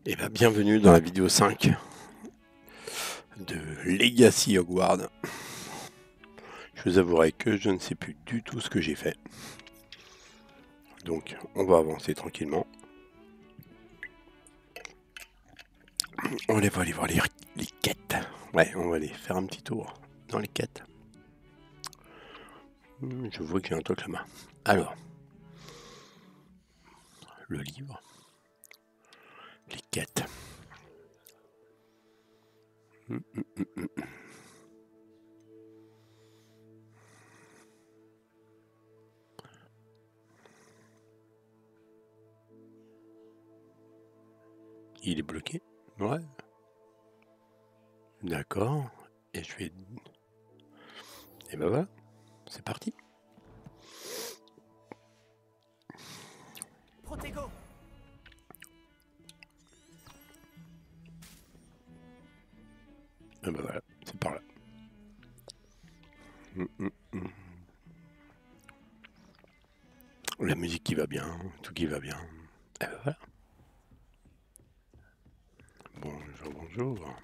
Et bien, bienvenue dans la vidéo 5 de Legacy Hogwarts. Je vous avouerai que je ne sais plus du tout ce que j'ai fait. Donc, on va avancer tranquillement. On va aller voir les quêtes. Ouais, on va aller faire un petit tour dans les quêtes. Je vois qu'il y a un truc là-bas. Alors, le livre. Les quêtes. Il est bloqué? Ouais. D'accord. Et je vais... Et ben voilà. C'est parti. Protego. Et ben voilà. C'est par là. La musique qui va bien, tout qui va bien. Et ben voilà. Bonjour, bonjour.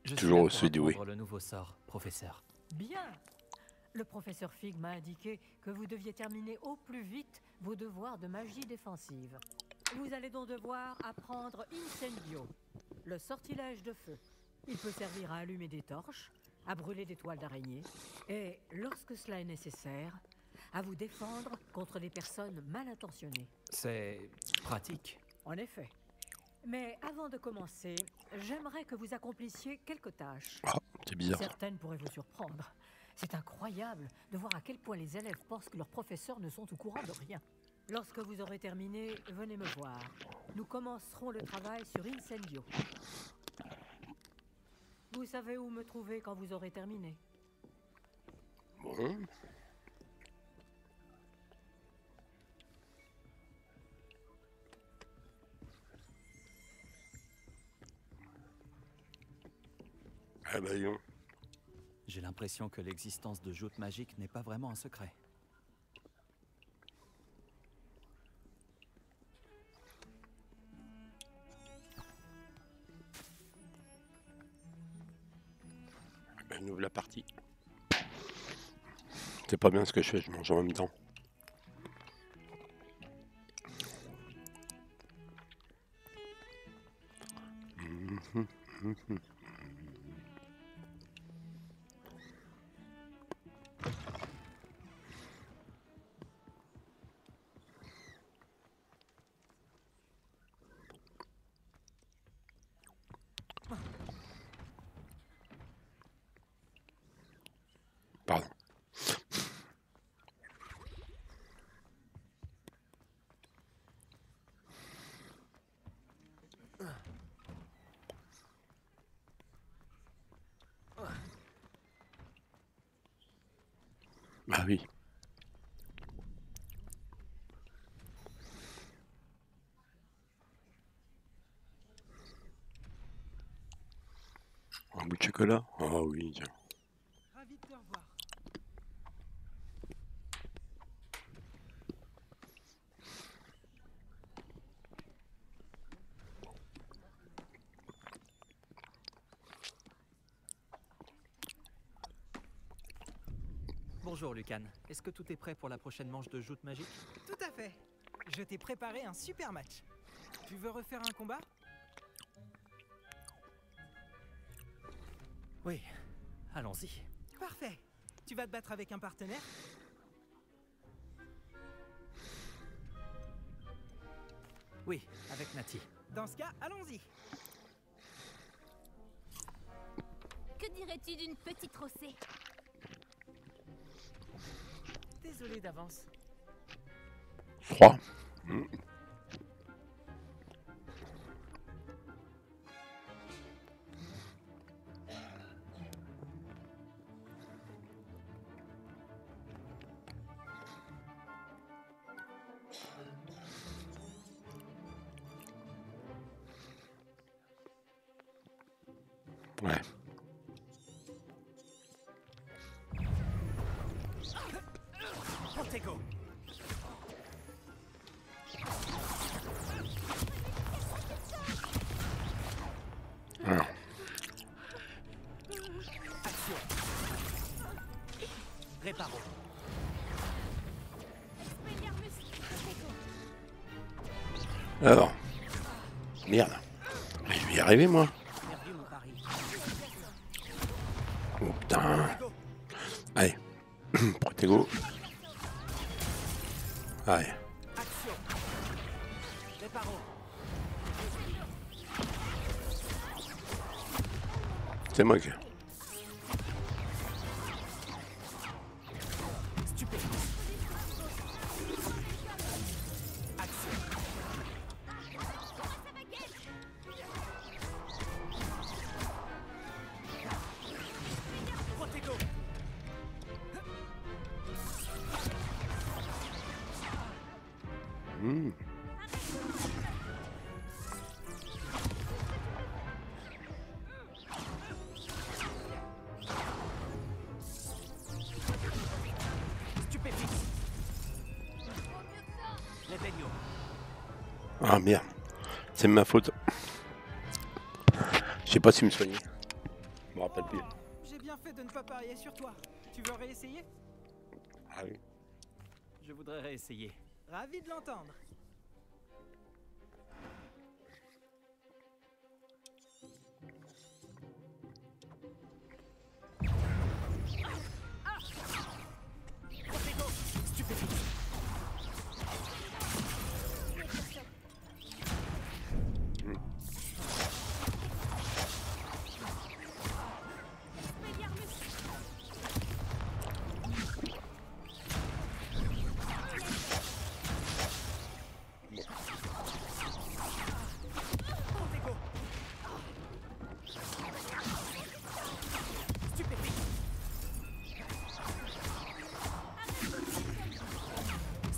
Je Toujours suis là aussi pour doué. apprendre le nouveau sort, professeur. Bien. Le professeur Fig m'a indiqué que vous deviez terminer au plus vite vos devoirs de magie défensive. Vous allez donc devoir apprendre Incendio, le sortilège de feu. Il peut servir à allumer des torches, à brûler des toiles d'araignée, et, lorsque cela est nécessaire, à vous défendre contre des personnes mal intentionnées. C'est pratique. En effet. Mais avant de commencer, j'aimerais que vous accomplissiez quelques tâches. Ah, c'est bizarre. Certaines pourraient vous surprendre. C'est incroyable de voir à quel point les élèves pensent que leurs professeurs ne sont au courant de rien. Lorsque vous aurez terminé, venez me voir. Nous commencerons le travail sur Incendio. Vous savez où me trouver quand vous aurez terminé. Bon. Ah bah non. J'ai l'impression que l'existence de joutes magiques n'est pas vraiment un secret. Ben, on ouvre la partie. C'est pas bien ce que je fais, je mange en même temps. Pardon. Ah oui. Un bout de chocolat? Ah oui, tiens. Ravi de te revoir. Bonjour Lucan, est-ce que tout est prêt pour la prochaine manche de joutes magiques? Tout à fait. Je t'ai préparé un super match. Tu veux refaire un combat? Oui, allons-y. Parfait. Tu vas te battre avec un partenaire? Oui, avec Nati. Dans ce cas, allons-y. Que dirais-tu d'une petite rossée? Désolé d'avance. Froid. Ouais. Protego. Alors, merde. Je vais y arriver, moi. Perdu mon pari. Oh putain. Allez. Protego. Allez. Action. Réparo. C'est moi qui... Stupé. Action. Protego. Hmm. Stupéfixe. Les baignons. Ah merde. C'est de ma faute. Je sais pas si me soigner. Je me rappelle plus. J'ai bien fait de ne pas parier sur toi. Tu veux réessayer? Ah oui. Je voudrais réessayer. Ravi de l'entendre. Protego.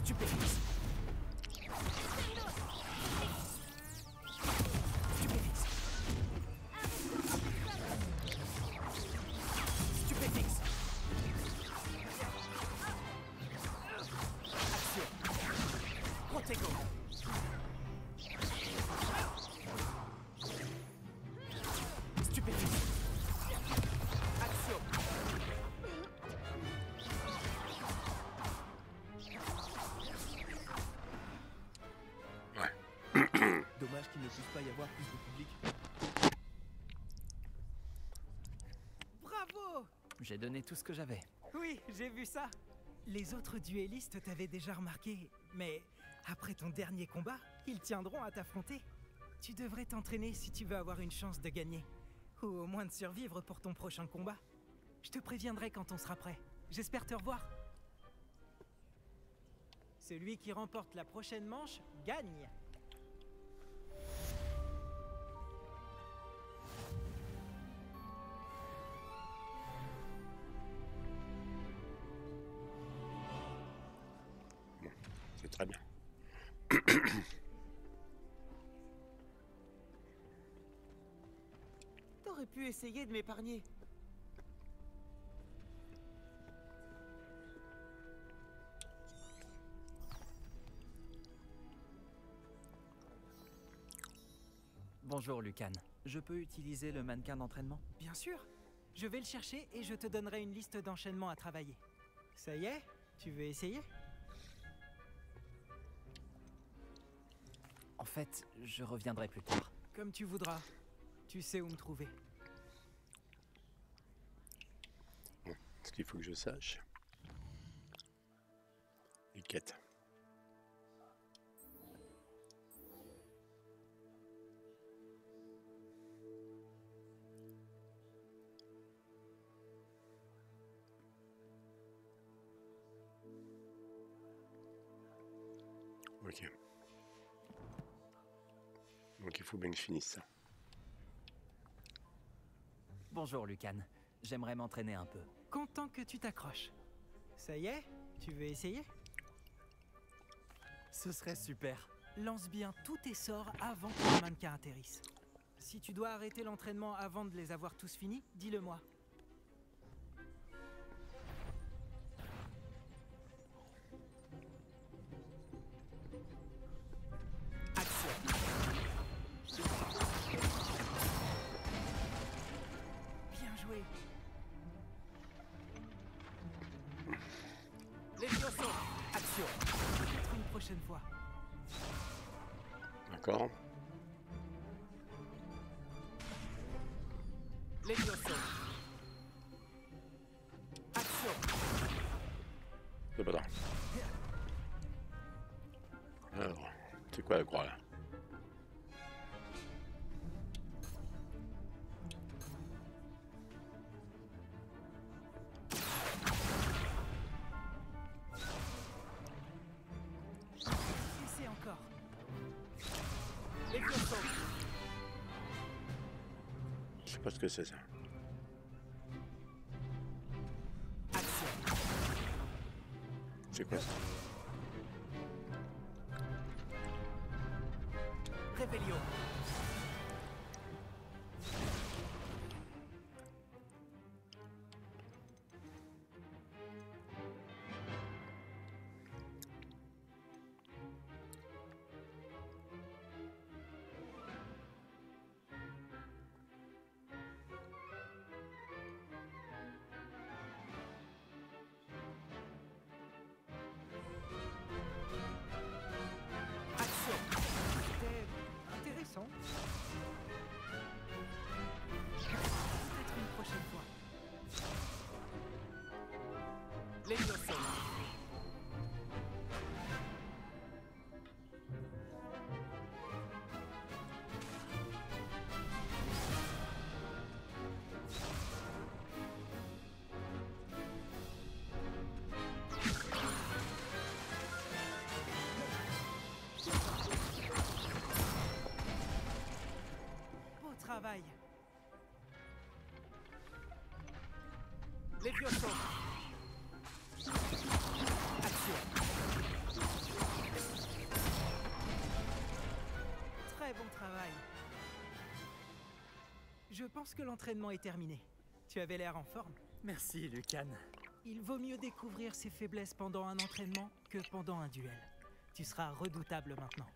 Stupéfixe. Protego. Stupéfixe. Stupéfixe. Stupéfixe. Stupéfixe. Action. Protego. Stupéfixe. Action. Dommage qu'il ne puisse pas y avoir plus de public. Bravo! J'ai donné tout ce que j'avais. Oui, j'ai vu ça. Les autres duellistes t'avaient déjà remarqué, mais après ton dernier combat, ils tiendront à t'affronter. Tu devrais t'entraîner si tu veux avoir une chance de gagner, ou au moins de survivre pour ton prochain combat. Je te préviendrai quand on sera prêt. J'espère te revoir. Celui qui remporte la prochaine manche gagne. C'est très bien. T'aurais pu essayer de m'épargner. Bonjour Lucan. Je peux utiliser le mannequin d'entraînement? Bien sûr. Je vais le chercher et je te donnerai une liste d'enchaînements à travailler. Ça y est? Tu veux essayer? En fait, je reviendrai plus tard. Comme tu voudras. Tu sais où me trouver. Ce qu'il faut que je sache. Les quêtes. Ok. Donc il faut bien que je finisse ça. Bonjour Lucan. J'aimerais m'entraîner un peu. Content que tu t'accroches. Ça y est? Tu veux essayer? Ce serait super. Lance bien tous tes sorts avant que le mannequin atterrisse. Si tu dois arrêter l'entraînement avant de les avoir tous finis, dis-le-moi. Action. Bien joué. Les Action. Peut-être une prochaine fois. D'accord. Levioso. Action. C'est pas là. Alors, c'est quoi la croix là? Essayez encore. Levioso. Je sais pas ce que c'est ça. Action. C'est quoi ça? Revelio. Action. C'était intéressant. Peut-être une prochaine fois. Levioso. Beau travail. Levioso. Action. Très bon travail. Je pense que l'entraînement est terminé. Tu avais l'air en forme. Merci, Lucan. Il vaut mieux découvrir ses faiblesses pendant un entraînement que pendant un duel. Tu seras redoutable maintenant.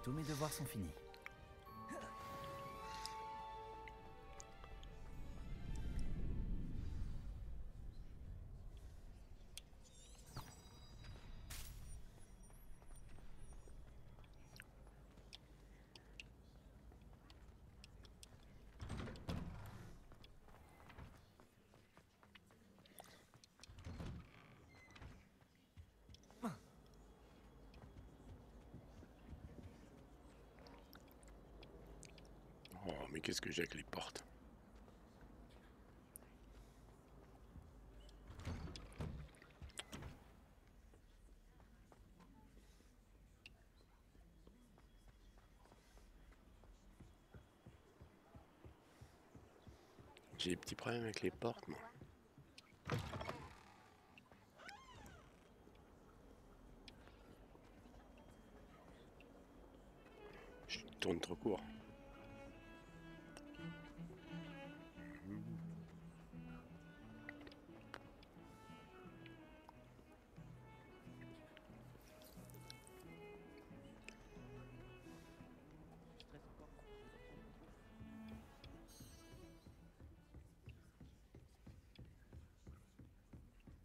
Tous mes devoirs sont finis. Oh, mais qu'est-ce que j'ai avec les portes? J'ai des petits problèmes avec les portes, moi. Je tourne trop court.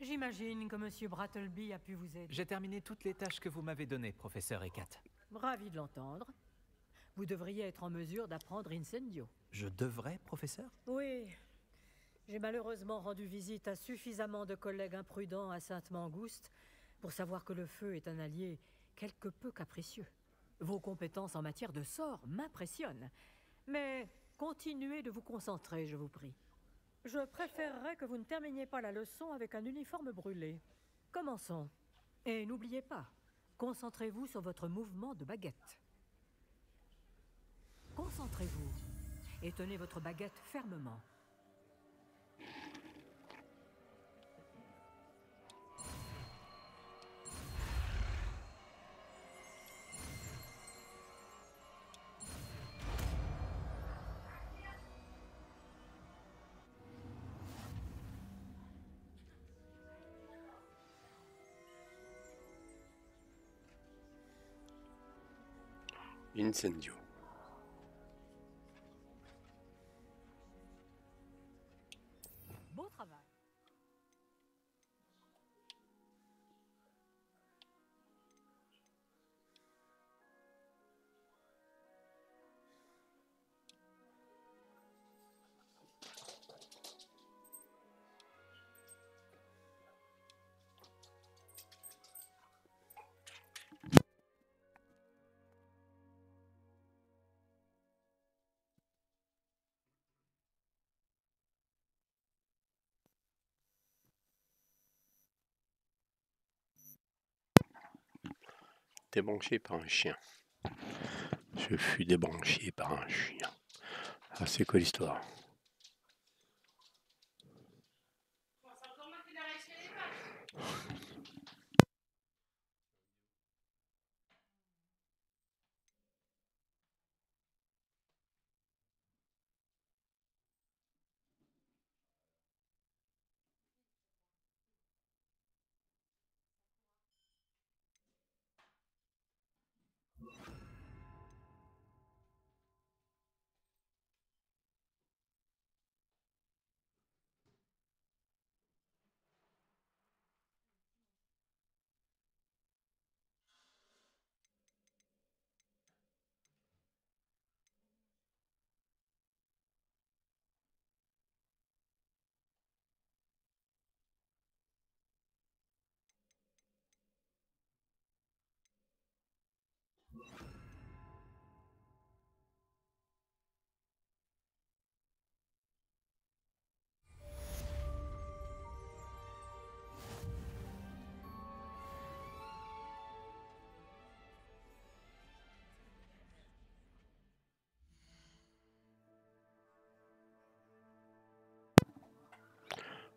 J'imagine que Monsieur Brattleby a pu vous aider. J'ai terminé toutes les tâches que vous m'avez données, professeur Ekat. Ravi de l'entendre. Vous devriez être en mesure d'apprendre Incendio. Je devrais, professeur? Oui. J'ai malheureusement rendu visite à suffisamment de collègues imprudents à Sainte-Mangouste pour savoir que le feu est un allié quelque peu capricieux. Vos compétences en matière de sort m'impressionnent. Mais continuez de vous concentrer, je vous prie. Je préférerais que vous ne terminiez pas la leçon avec un uniforme brûlé. Commençons. Et n'oubliez pas, concentrez-vous sur votre mouvement de baguette. Concentrez-vous et tenez votre baguette fermement. Incendio. Beau travail. débranché par un chien. Je fus débranché par un chien. Ah, c'est quoi l'histoire?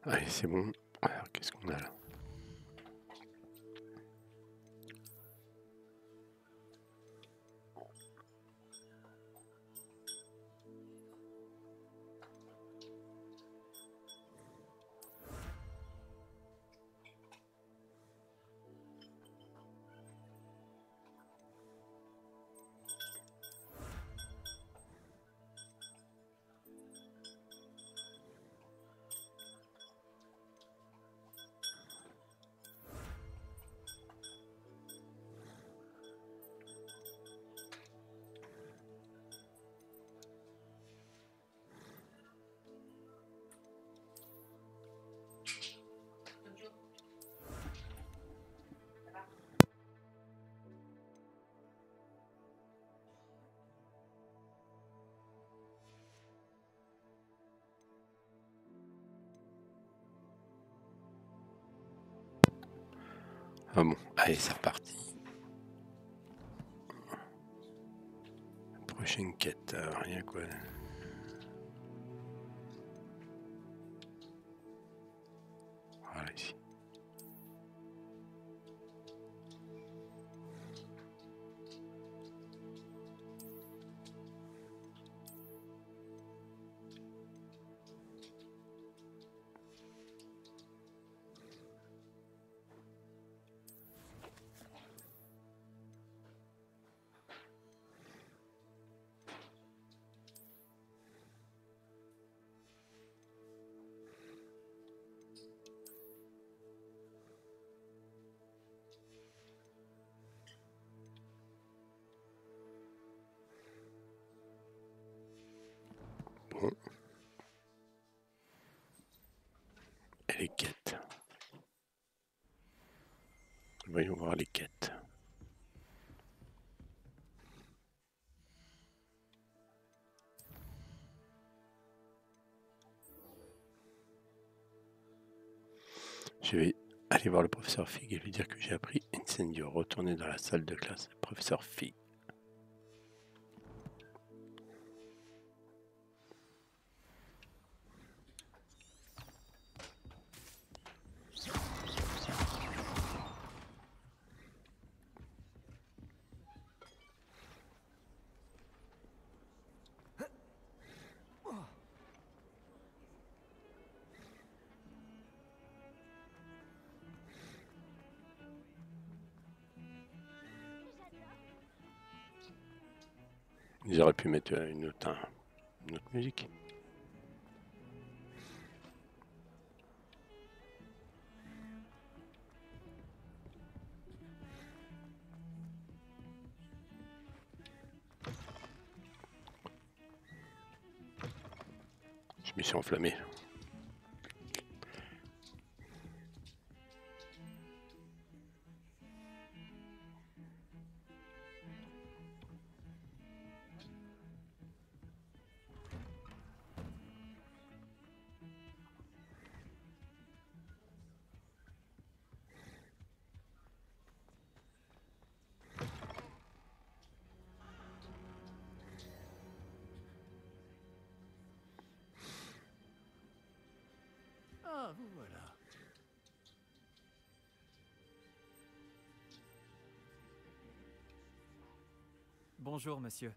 Allez, c'est bon. Alors, qu'est-ce qu'on a là? Ah bon, allez, c'est reparti. Prochaine quête, rien quoi. Voilà ici. Bon. Et les quêtes. Voyons voir les quêtes. Je vais aller voir le professeur Fig et lui dire que j'ai appris Incendio. Retourner dans la salle de classe. Professeur Fig. Ils auraient pu mettre une autre musique. Je me suis enflammé. Ah, vous voilà. Bonjour, monsieur.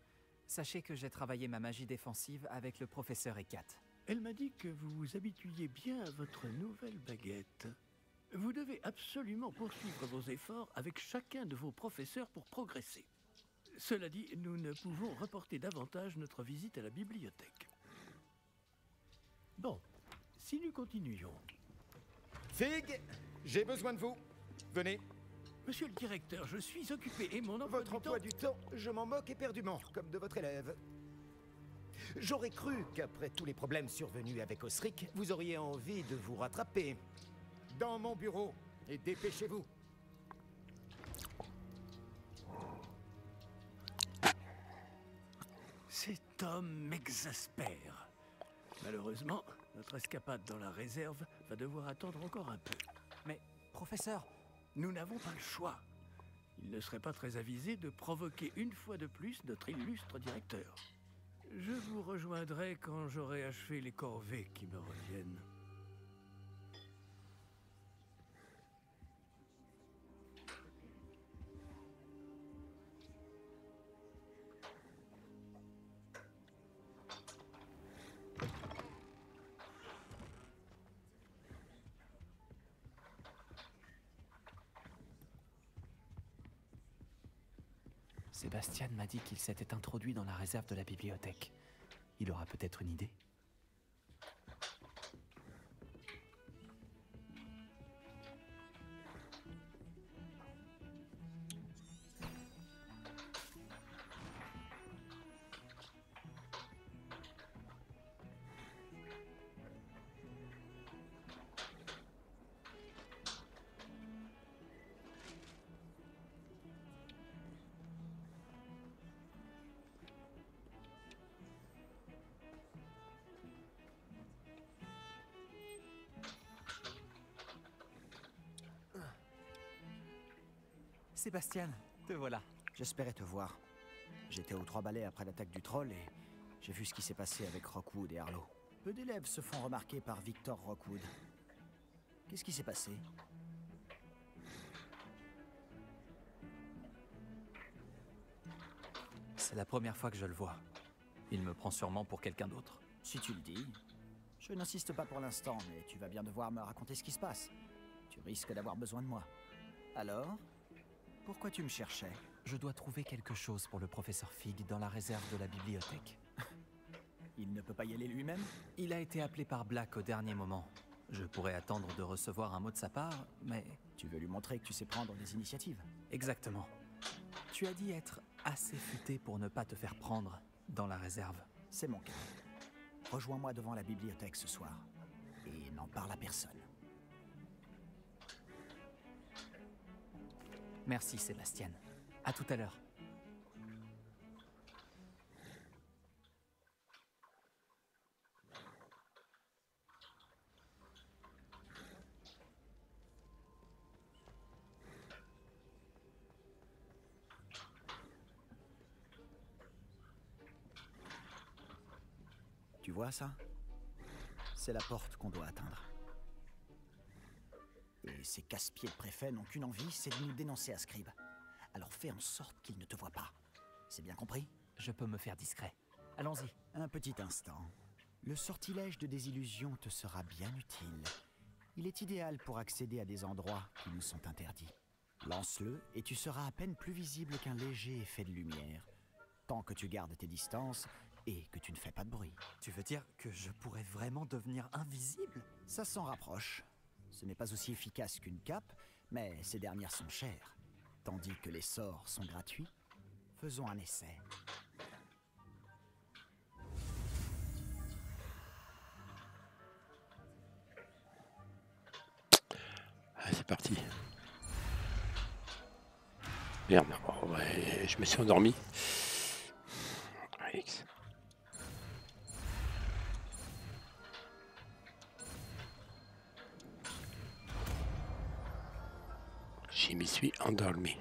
Sachez que j'ai travaillé ma magie défensive avec le professeur Ekat. Elle m'a dit que vous vous habituiez bien à votre nouvelle baguette. Vous devez absolument poursuivre vos efforts avec chacun de vos professeurs pour progresser. Cela dit, nous ne pouvons reporter davantage notre visite à la bibliothèque. Bon, si nous continuions... Fig, j'ai besoin de vous. Venez. Monsieur le directeur, je suis occupé et mon emploi Votre emploi du temps, je m'en moque éperdument, comme de votre élève. J'aurais cru qu'après tous les problèmes survenus avec Osric, vous auriez envie de vous rattraper. Dans mon bureau, et dépêchez-vous. Cet homme m'exaspère. Malheureusement, notre escapade dans la réserve va devoir attendre encore un peu. Mais, professeur, Nous n'avons pas le choix. Il ne serait pas très avisé de provoquer une fois de plus notre illustre directeur. Je vous rejoindrai quand j'aurai achevé les corvées qui me reviennent. Sébastien m'a dit qu'il s'était introduit dans la réserve de la bibliothèque. Il aura peut-être une idée. Sébastien, te voilà. J'espérais te voir. J'étais aux Trois Balais après l'attaque du troll et j'ai vu ce qui s'est passé avec Rockwood et Harlow. Peu d'élèves se font remarquer par Victor Rockwood. Qu'est-ce qui s'est passé? C'est la première fois que je le vois. Il me prend sûrement pour quelqu'un d'autre. Si tu le dis. Je n'insiste pas pour l'instant, mais tu vas bien devoir me raconter ce qui se passe. Tu risques d'avoir besoin de moi. Alors? Pourquoi tu me cherchais? Je dois trouver quelque chose pour le professeur Fig dans la réserve de la bibliothèque. Il ne peut pas y aller lui-même? Il a été appelé par Black au dernier moment. Je pourrais attendre de recevoir un mot de sa part, mais... Tu veux lui montrer que tu sais prendre des initiatives? Exactement. Tu as dit être assez futé pour ne pas te faire prendre dans la réserve. C'est mon cas. Rejoins-moi devant la bibliothèque ce soir. Et n'en parle à personne. Merci Sébastien. À tout à l'heure. Tu vois ça? C'est la porte qu'on doit atteindre. Et ces casse-pieds de préfet n'ont qu'une envie, c'est de nous dénoncer à Scribe. Alors fais en sorte qu'ils ne te voient pas. C'est bien compris? Je peux me faire discret. Allons-y. Un petit instant. Le sortilège de désillusion te sera bien utile. Il est idéal pour accéder à des endroits qui nous sont interdits. Lance-le et tu seras à peine plus visible qu'un léger effet de lumière. Tant que tu gardes tes distances et que tu ne fais pas de bruit. Tu veux dire que je pourrais vraiment devenir invisible? Ça s'en rapproche. Ce n'est pas aussi efficace qu'une cape, mais ces dernières sont chères. Tandis que les sorts sont gratuits. Faisons un essai. Allez, c'est parti. Merde, oh, ouais, je me suis endormi. Alex. Je m'y suis endormi.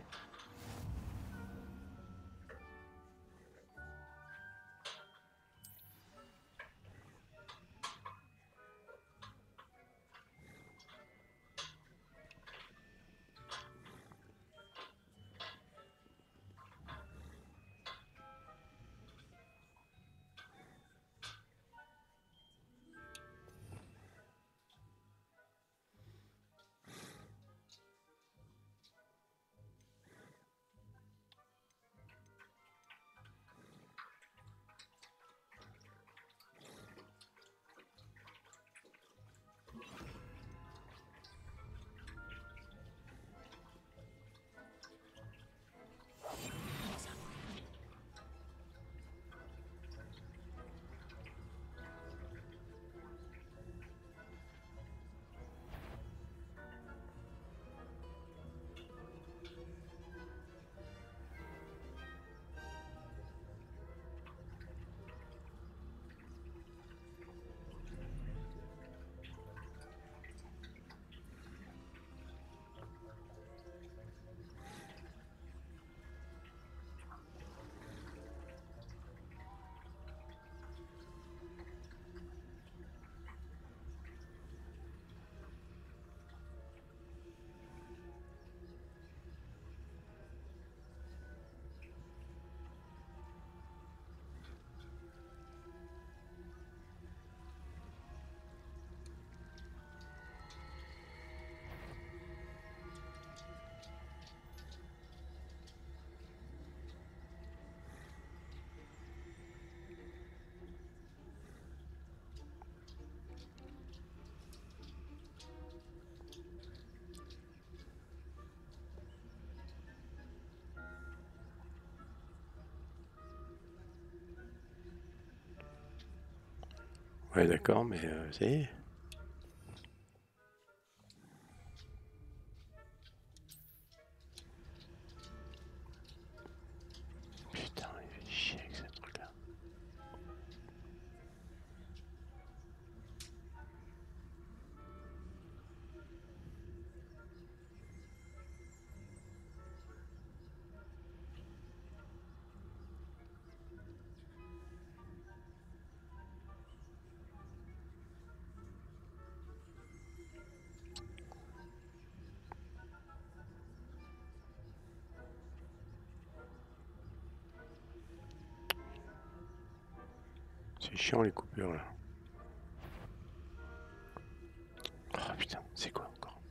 Ouais, d'accord, mais ça y est. Putain, il fait chier avec ce truc-là. C'est chiant les coupures là. Oh putain, c'est quoi encore?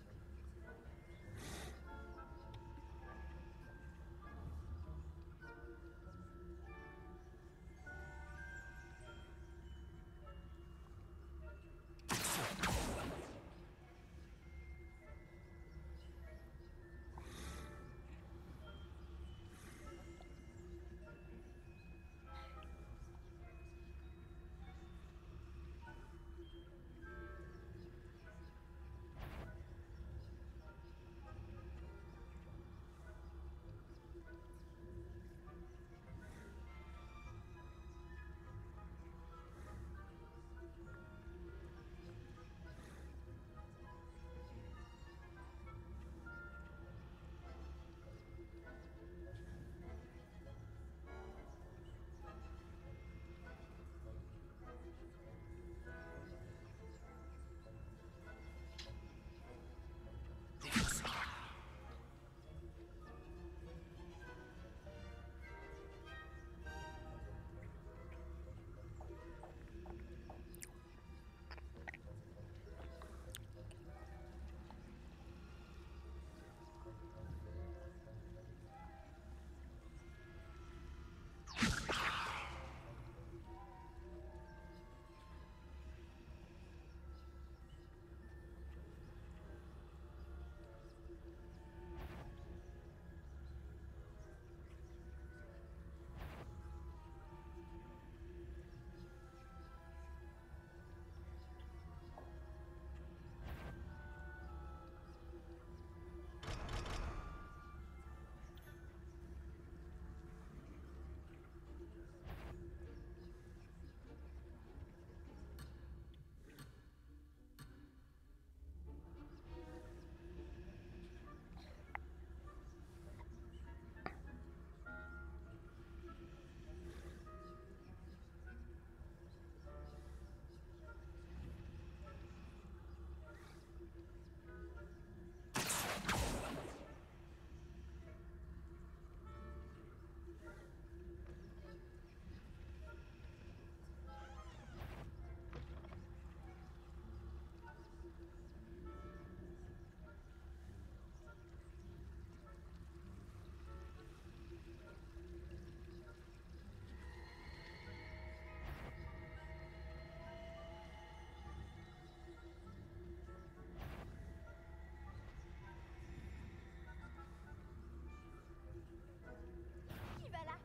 Qui va là?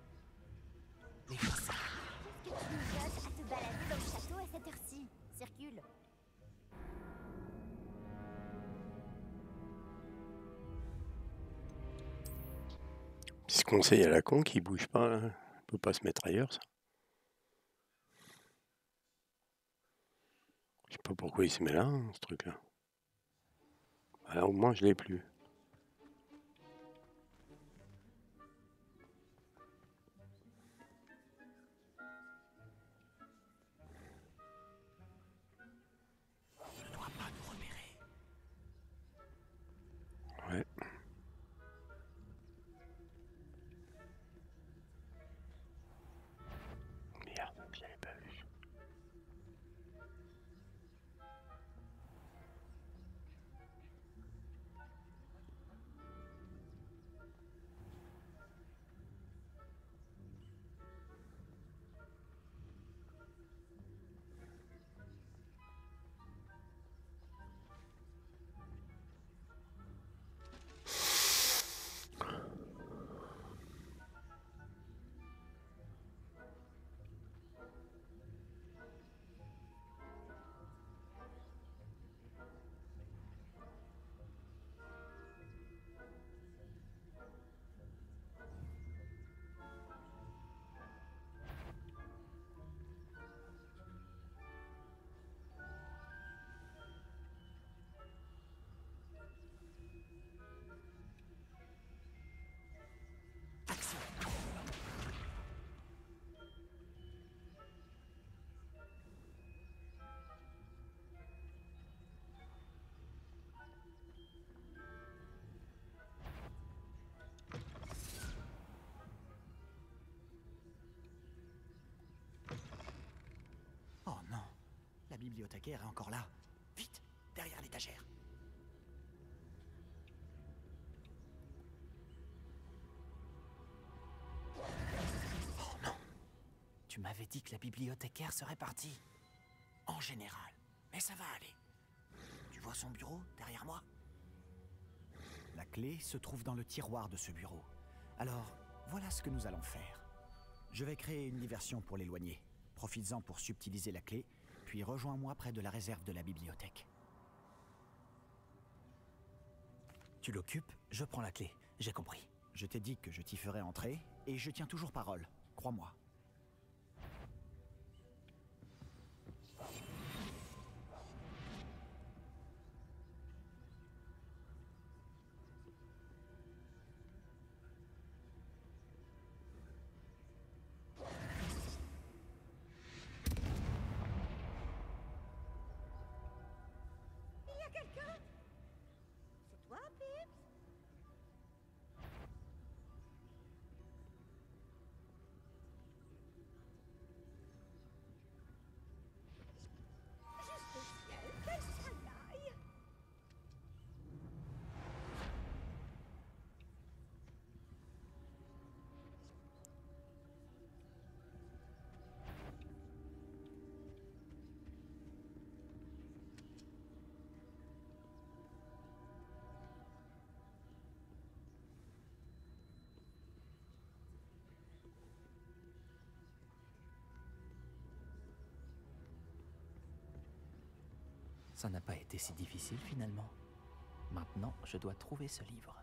Qu'est-ce que tu nous gâches à te balader dans le château à cette heure-ci? Circule. Petit conseil à la con qui bouge pas là. On peut pas se mettre ailleurs ça. Je sais pas pourquoi il se met là, hein, ce truc là. Alors au moins je l'ai plus. On ne doit pas nous repérer. Ouais. Merde, j'avais pas vu. La bibliothécaire est encore là. Vite, derrière l'étagère. Oh non! Tu m'avais dit que la bibliothécaire serait partie. En général. Mais ça va aller. Tu vois son bureau, derrière moi? La clé se trouve dans le tiroir de ce bureau. Alors, voilà ce que nous allons faire. Je vais créer une diversion pour l'éloigner. Profites-en pour subtiliser la clé, puis rejoins-moi près de la réserve de la bibliothèque. Tu l'occupes, je prends la clé. J'ai compris. Je t'ai dit que je t'y ferai entrer, et je tiens toujours parole. Crois-moi. C'est toi, Pips? Juste au ciel, quelle chanaille! Ça n'a pas été si difficile finalement. Maintenant, je dois trouver ce livre.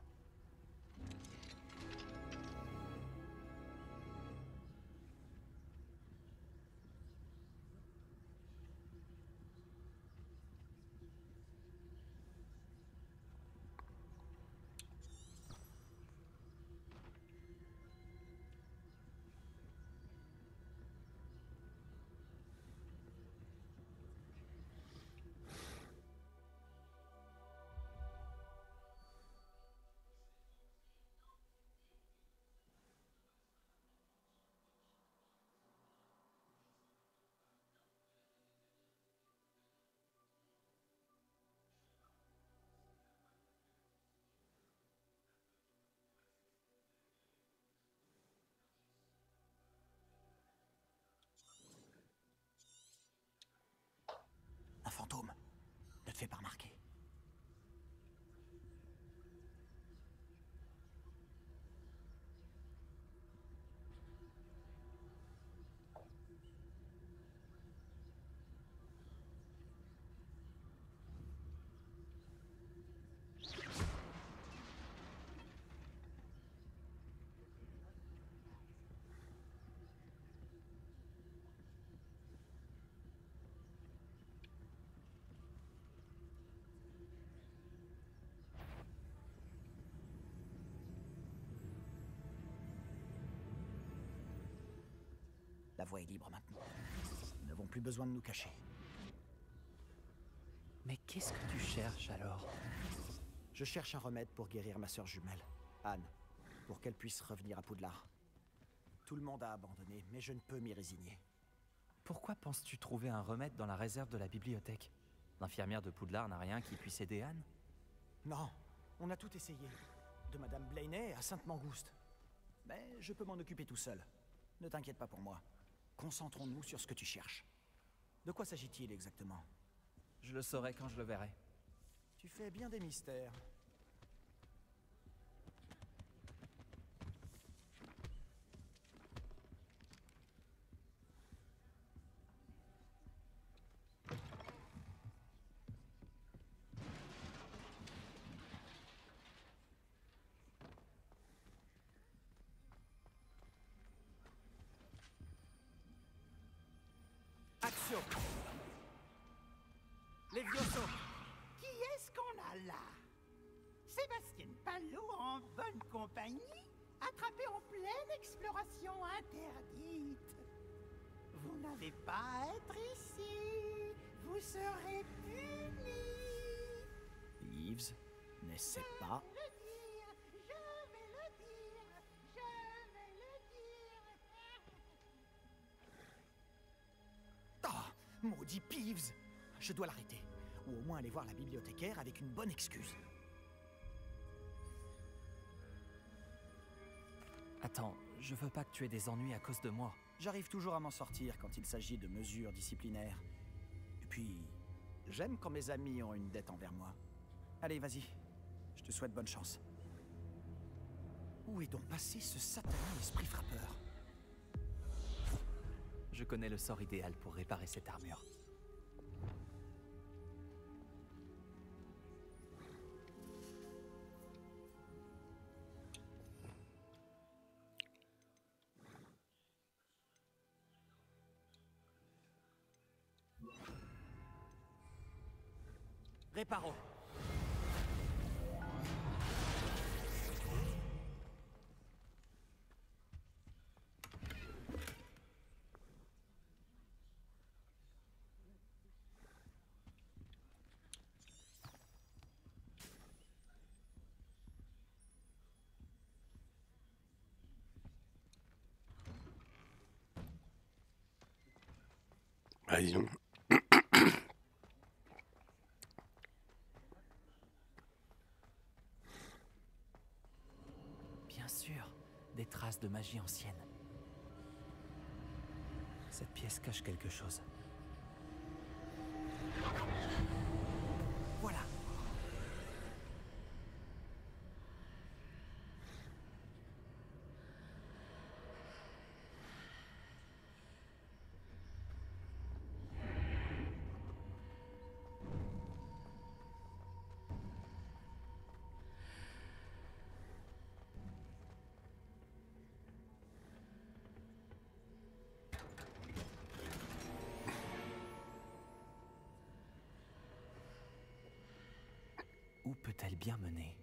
Un fantôme. Ne te fais pas remarquer. La voie est libre maintenant. Nous n'avons plus besoin de nous cacher. Mais qu'est-ce que tu cherches alors? Je cherche un remède pour guérir ma sœur jumelle, Anne, pour qu'elle puisse revenir à Poudlard. Tout le monde a abandonné, mais je ne peux m'y résigner. Pourquoi penses-tu trouver un remède dans la réserve de la bibliothèque? L'infirmière de Poudlard n'a rien qui puisse aider Anne? Non, on a tout essayé. De Madame Blaney à Sainte-Mangouste. Mais je peux m'en occuper tout seul. Ne t'inquiète pas pour moi. Concentrons-nous sur ce que tu cherches. De quoi s'agit-il exactement? Je le saurai quand je le verrai. Tu fais bien des mystères. Action! Levioso! Qui est-ce qu'on a là? Sébastien Palot en bonne compagnie, attrapé en pleine exploration interdite. Vous n'avez pas à être ici. Vous serez puni. Yves, n'essaie pas. Je vais le dire. Je vais le dire. Ah! Maudit Peeves! je dois l'arrêter. Ou au moins aller voir la bibliothécaire avec une bonne excuse. Attends, je veux pas que tu aies des ennuis à cause de moi. J'arrive toujours à m'en sortir quand il s'agit de mesures disciplinaires. Et puis, j'aime quand mes amis ont une dette envers moi. Allez, vas-y. Je te souhaite bonne chance. Où est donc passé ce satané esprit frappeur? Je connais le sort idéal pour réparer cette armure. Réparo. Ah, disons. Bien sûr, des traces de magie ancienne. Cette pièce cache quelque chose. Voilà. Où peut-elle bien mener?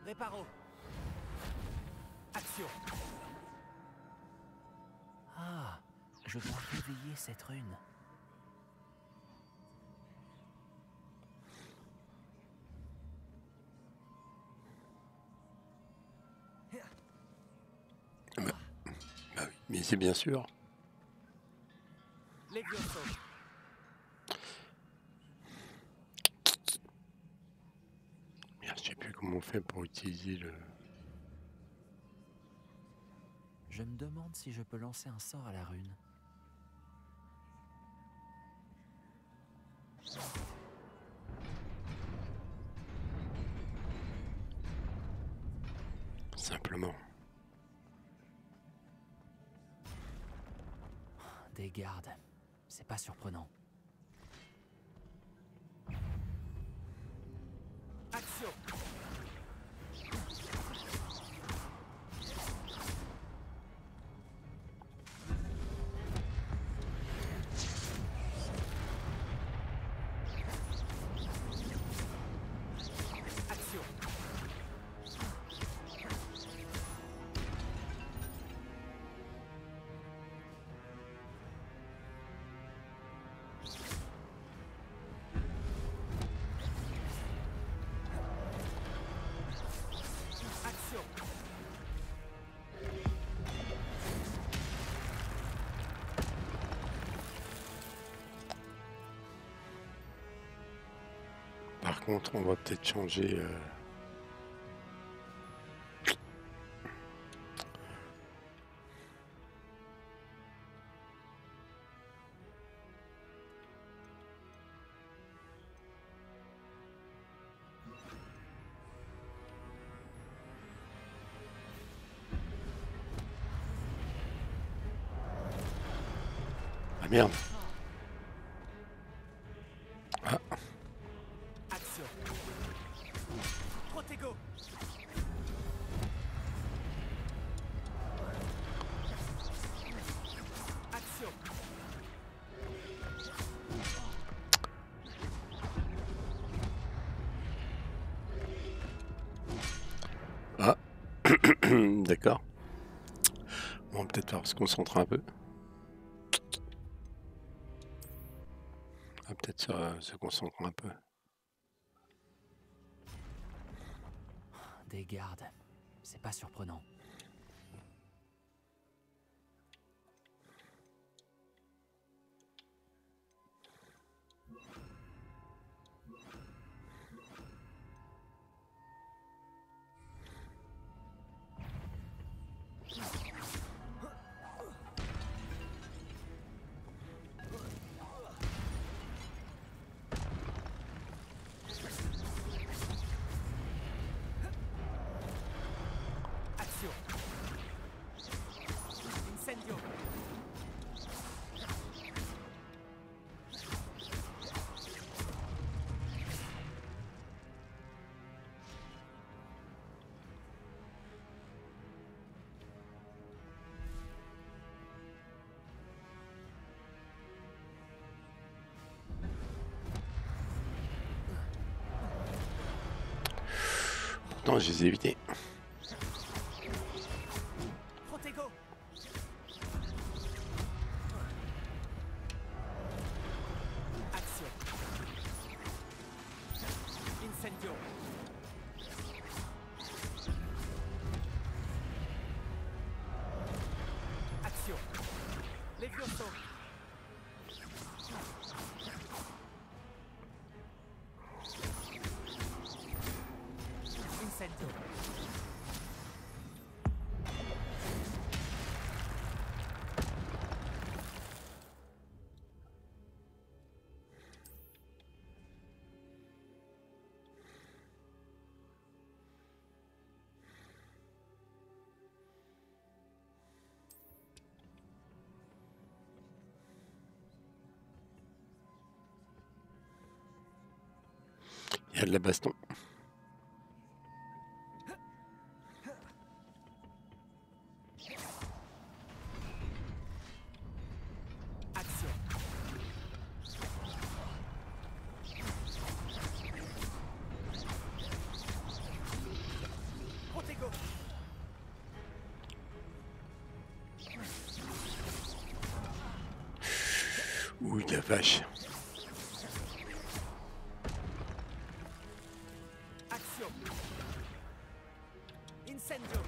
Réparo. Action. Ah, je dois réveiller cette rune. Bah oui, mais c'est bien sûr. Levioso. Merde, je sais plus comment on fait pour utiliser le... Je me demande si je peux lancer un sort à la rune. Simplement. Des gardes, c'est pas surprenant. Action. Action. Action. Par contre, on va peut-être changer... Ah merde. Ah, Action. Protego. Action. d'accord. On va peut-être falloir se concentrer un peu. On va peut-être se concentrer un peu. Des gardes. C'est pas surprenant. Non, je les ai évités. Protego. Action. Incendio. Action. Levioso. Incendio. Il y a de la baston. Action. Protego. Ouh, la vache. Action. Incendio.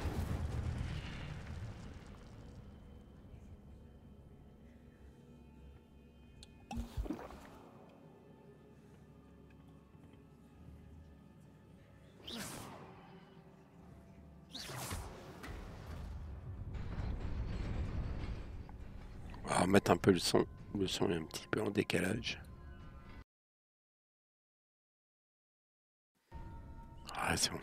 On va remettre un peu le son. Le son est un petit peu en décalage. Ah, c'est bon.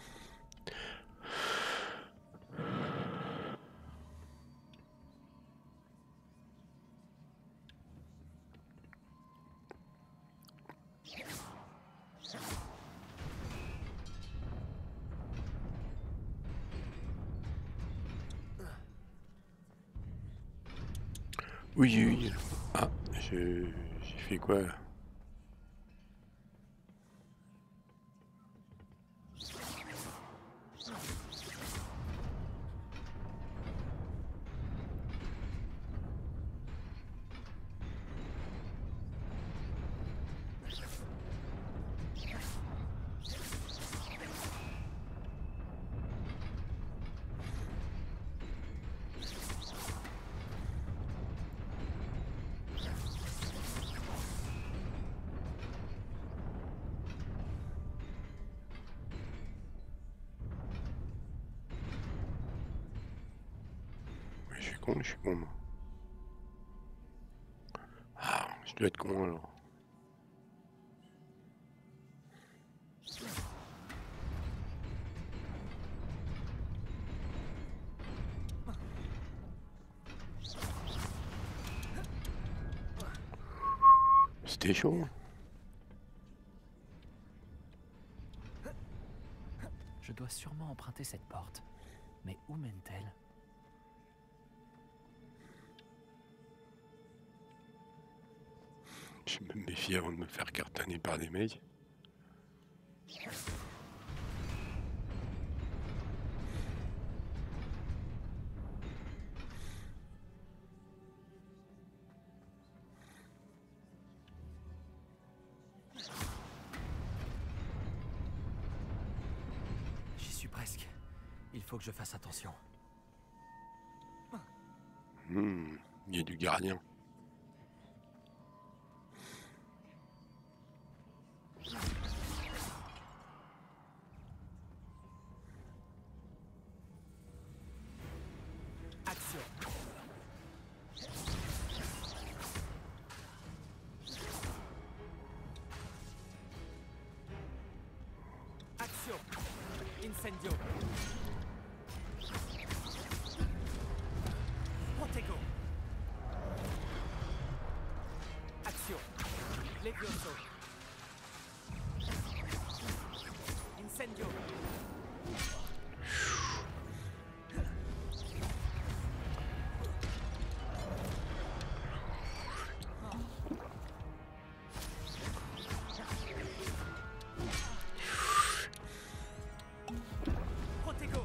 Oui, oui. Ah, j'ai fait quoi là? Je suis con, moi. Ah, je dois être con alors. C'était chaud. Je dois sûrement emprunter cette porte. Mais où mène-t-elle? Je me méfie avant de me faire cartonner par des mecs. Presque. Il faut que je fasse attention. Il y a du gardien. Action. Action. Incendio. Protego. Action. Levioso. Incendio. Protego.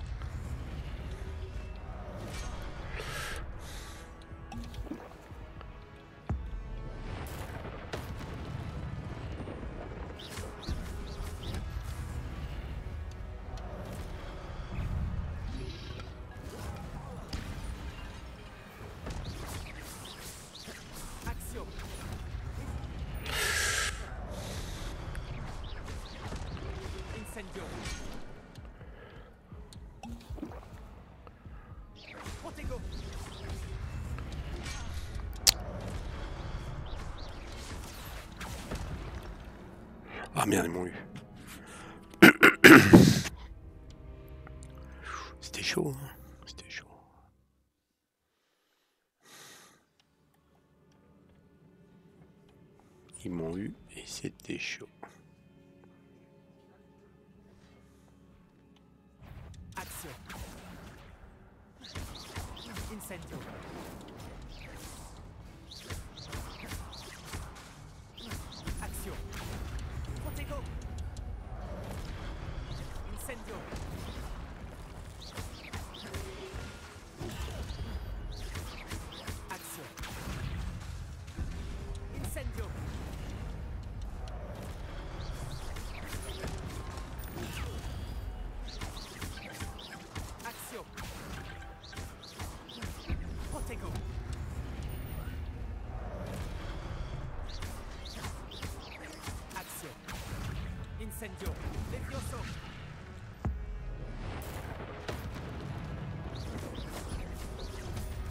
Action. Incendio. Protego. Ah merde, ils m'ont eu. C'était chaud, hein. C'était chaud. Ils m'ont eu et c'était chaud. Action. Incendio. Action. Protego. Incendio. Action. Incendio. Action. Protego. Action. Incendio. Levioso.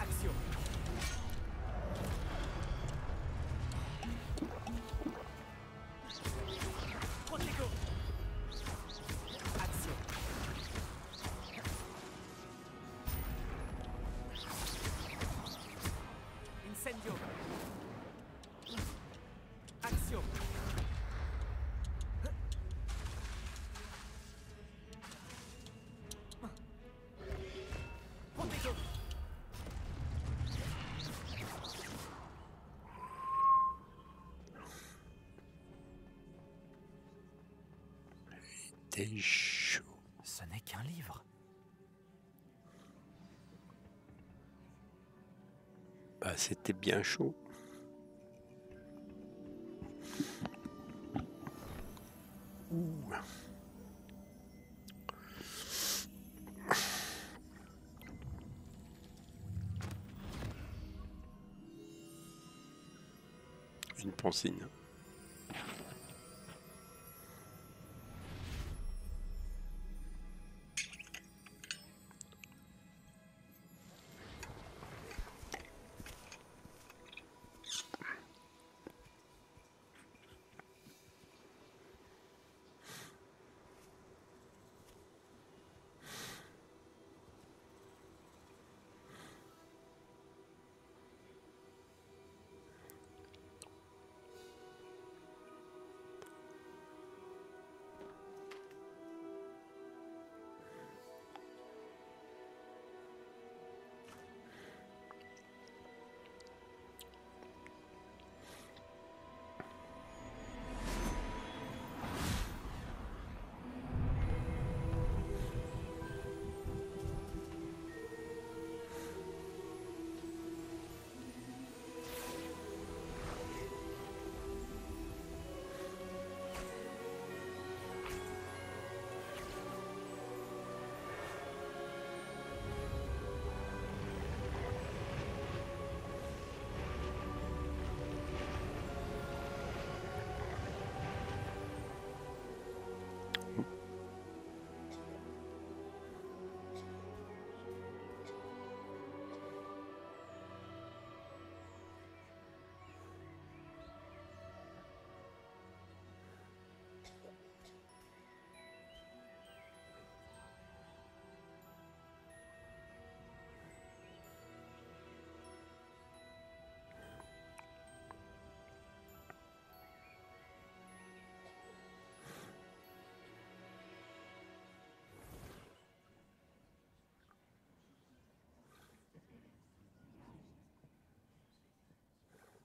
Action. Protego. Action. Incendio. Action. Protego. C'était chaud. Ce n'est qu'un livre. Bah, c'était bien chaud. Ouh. Une pancine.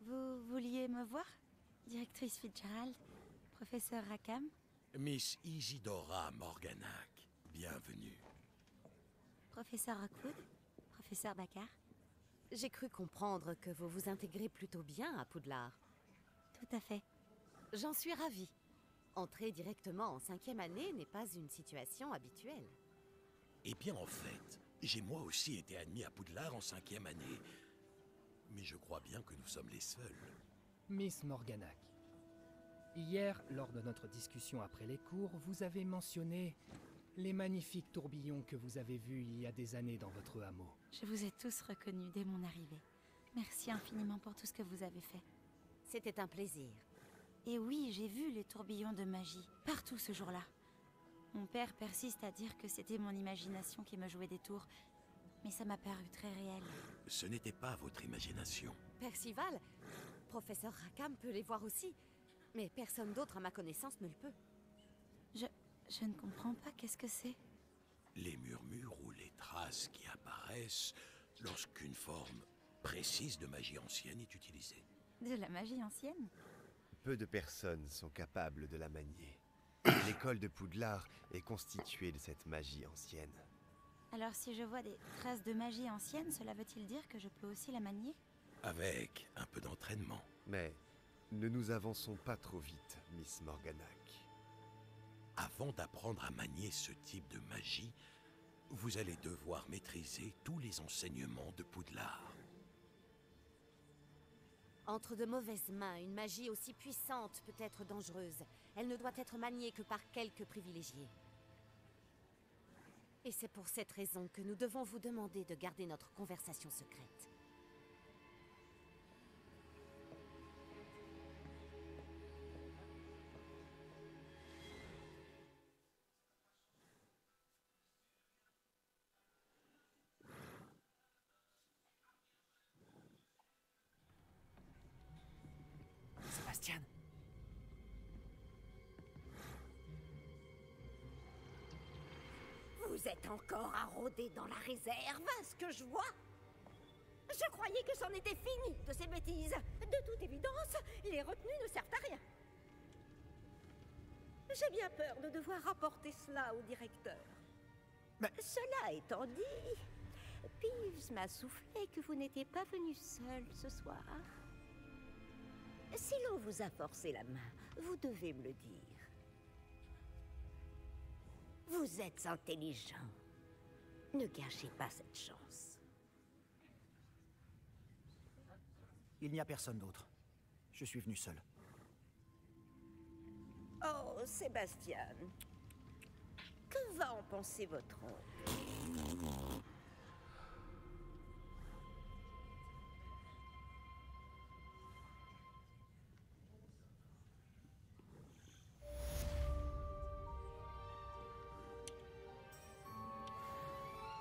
Vous vouliez me voir? Directrice Fitzgerald, professeur Rackham. Miss Isidora Morganac, bienvenue. Professeur Rockwood, professeur Baccar. J'ai cru comprendre que vous vous intégrez plutôt bien à Poudlard. Tout à fait. J'en suis ravie. Entrer directement en 5e année n'est pas une situation habituelle. Eh bien, en fait, j'ai moi aussi été admis à Poudlard en 5e année. Mais je crois bien que nous sommes les seuls. Miss Morganac, hier, lors de notre discussion après les cours, vous avez mentionné les magnifiques tourbillons que vous avez vus il y a des années dans votre hameau. Je vous ai tous reconnus dès mon arrivée. Merci infiniment pour tout ce que vous avez fait. C'était un plaisir. Et oui, j'ai vu les tourbillons de magie, partout ce jour-là. Mon père persiste à dire que c'était mon imagination qui me jouait des tours, mais ça m'a paru très réel. Ce n'était pas votre imagination. Percival, professeur Rackham peut les voir aussi, mais personne d'autre à ma connaissance ne le peut. Je ne comprends pas, qu'est-ce que c'est? Les murmures ou les traces qui apparaissent lorsqu'une forme précise de magie ancienne est utilisée. De la magie ancienne? Peu de personnes sont capables de la manier. L'école de Poudlard est constituée de cette magie ancienne. Alors si je vois des traces de magie ancienne, cela veut-il dire que je peux aussi la manier? Avec un peu d'entraînement. Mais ne nous avançons pas trop vite, Miss Morganac. Avant d'apprendre à manier ce type de magie, vous allez devoir maîtriser tous les enseignements de Poudlard. Entre de mauvaises mains, une magie aussi puissante peut être dangereuse. Elle ne doit être maniée que par quelques privilégiés. Et c'est pour cette raison que nous devons vous demander de garder notre conversation secrète. Sébastien! Vous êtes encore à rôder dans la réserve, à ce que je vois. Je croyais que c'en était fini de ces bêtises. De toute évidence, les retenues ne servent à rien. J'ai bien peur de devoir rapporter cela au directeur. Cela étant dit, Peeves m'a soufflé que vous n'étiez pas venu seul ce soir. Si l'on vous a forcé la main, vous devez me le dire. Vous êtes intelligent. Ne gâchez pas cette chance. Il n'y a personne d'autre. Je suis venu seul. Oh, Sébastien. Que va en penser votre oncle?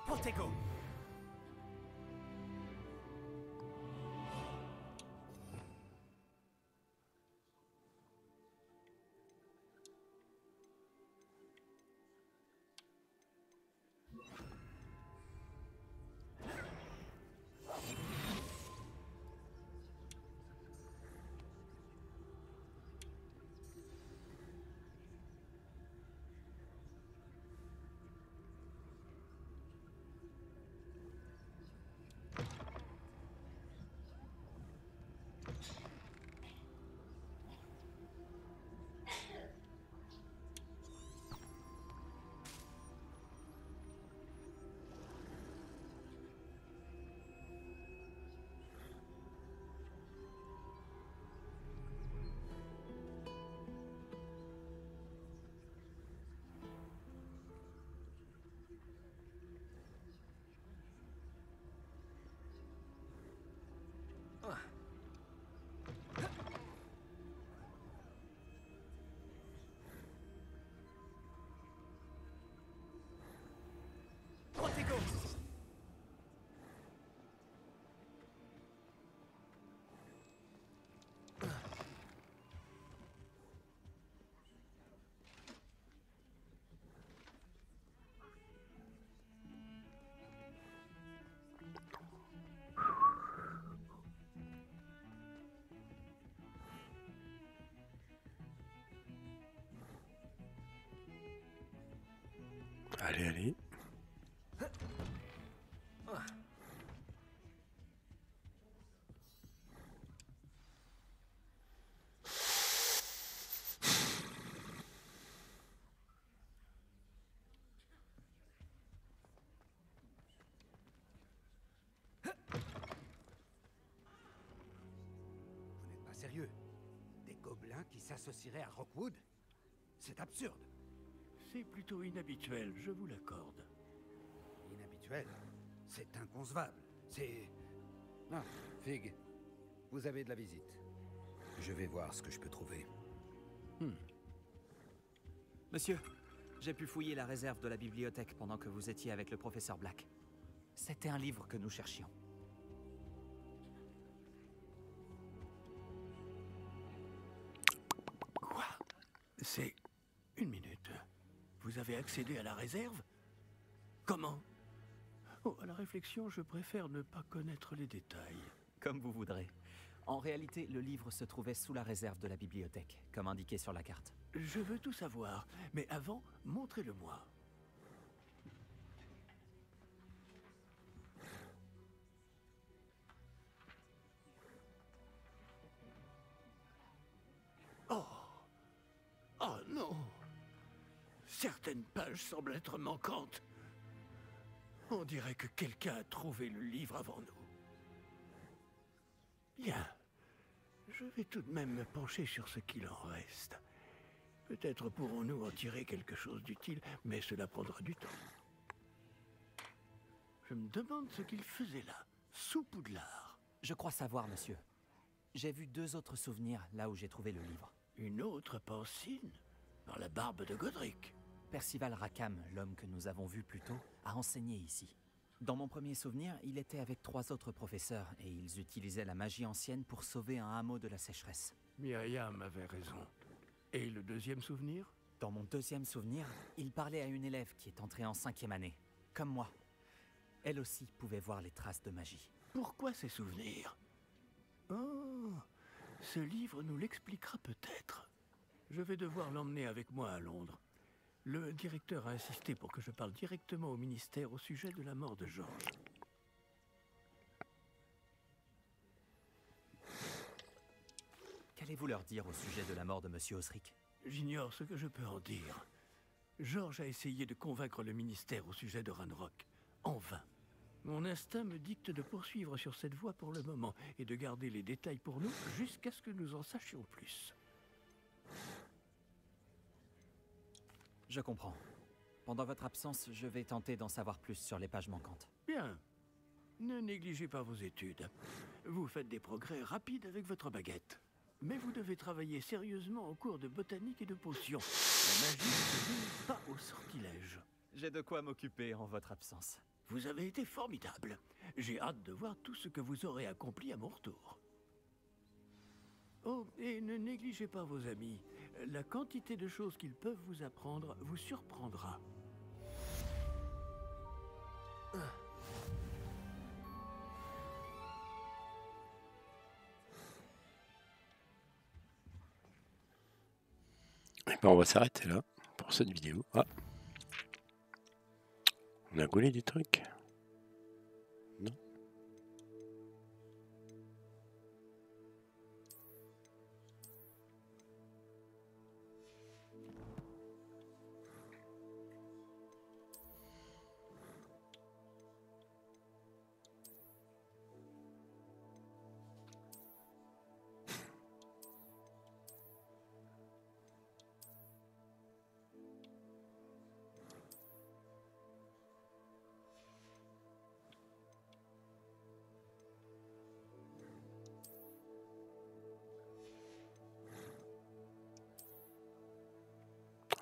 Protego! sérieux? Des gobelins qui s'associeraient à Rockwood? C'est absurde. C'est plutôt inhabituel, je vous l'accorde. Inhabituel. C'est inconcevable. C'est... Ah, Fig, vous avez de la visite. Je vais voir ce que je peux trouver. Monsieur, j'ai pu fouiller la réserve de la bibliothèque pendant que vous étiez avec le professeur Black. C'était un livre que nous cherchions. Quoi? C'est... Une minute. Vous avez accédé à la réserve? Comment? Oh, à la réflexion, je préfère ne pas connaître les détails. Comme vous voudrez. En réalité, le livre se trouvait sous la réserve de la bibliothèque, comme indiqué sur la carte. Je veux tout savoir, mais avant, montrez-le-moi. Oh! Oh non! Certaines pages semblent être manquantes. On dirait que quelqu'un a trouvé le livre avant nous. Bien. Je vais tout de même me pencher sur ce qu'il en reste. Peut-être pourrons-nous en tirer quelque chose d'utile, mais cela prendra du temps. Je me demande ce qu'il faisait là, sous Poudlard. Je crois savoir, monsieur. J'ai vu 2 autres souvenirs là où j'ai trouvé le livre. Une autre Pancine? Dans la barbe de Godric? Percival Rackham, l'homme que nous avons vu plus tôt, a enseigné ici. Dans mon premier souvenir, il était avec 3 autres professeurs et ils utilisaient la magie ancienne pour sauver un hameau de la sécheresse. Myriam avait raison. Et le deuxième souvenir? Dans mon deuxième souvenir, il parlait à une élève qui est entrée en 5e année, comme moi. Elle aussi pouvait voir les traces de magie. Pourquoi ces souvenirs? Oh, ce livre nous l'expliquera peut-être. Je vais devoir l'emmener avec moi à Londres. Le directeur a insisté pour que je parle directement au ministère au sujet de la mort de Georges. Qu'allez-vous leur dire au sujet de la mort de Monsieur Osric? J'ignore ce que je peux en dire. Georges a essayé de convaincre le ministère au sujet de Ranrock. En vain. Mon instinct me dicte de poursuivre sur cette voie pour le moment et de garder les détails pour nous jusqu'à ce que nous en sachions plus. Je comprends. Pendant votre absence, je vais tenter d'en savoir plus sur les pages manquantes. Bien. Ne négligez pas vos études. Vous faites des progrès rapides avec votre baguette. Mais vous devez travailler sérieusement au cours de botanique et de potions. La magie ne se limite pas au sortilège. J'ai de quoi m'occuper en votre absence. Vous avez été formidable. J'ai hâte de voir tout ce que vous aurez accompli à mon retour. Oh, et ne négligez pas vos amis. La quantité de choses qu'ils peuvent vous apprendre vous surprendra. Et ben on va s'arrêter là pour cette vidéo. Ah. On a gaulé des trucs. Non.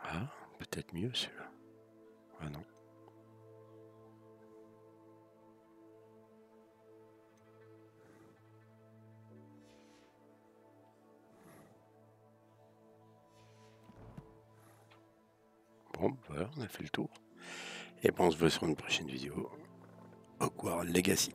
Ah, peut-être mieux celui-là. Ah non. Bon, voilà, on a fait le tour. Et bon, on se voit sur une prochaine vidéo. Hogwarts Legacy.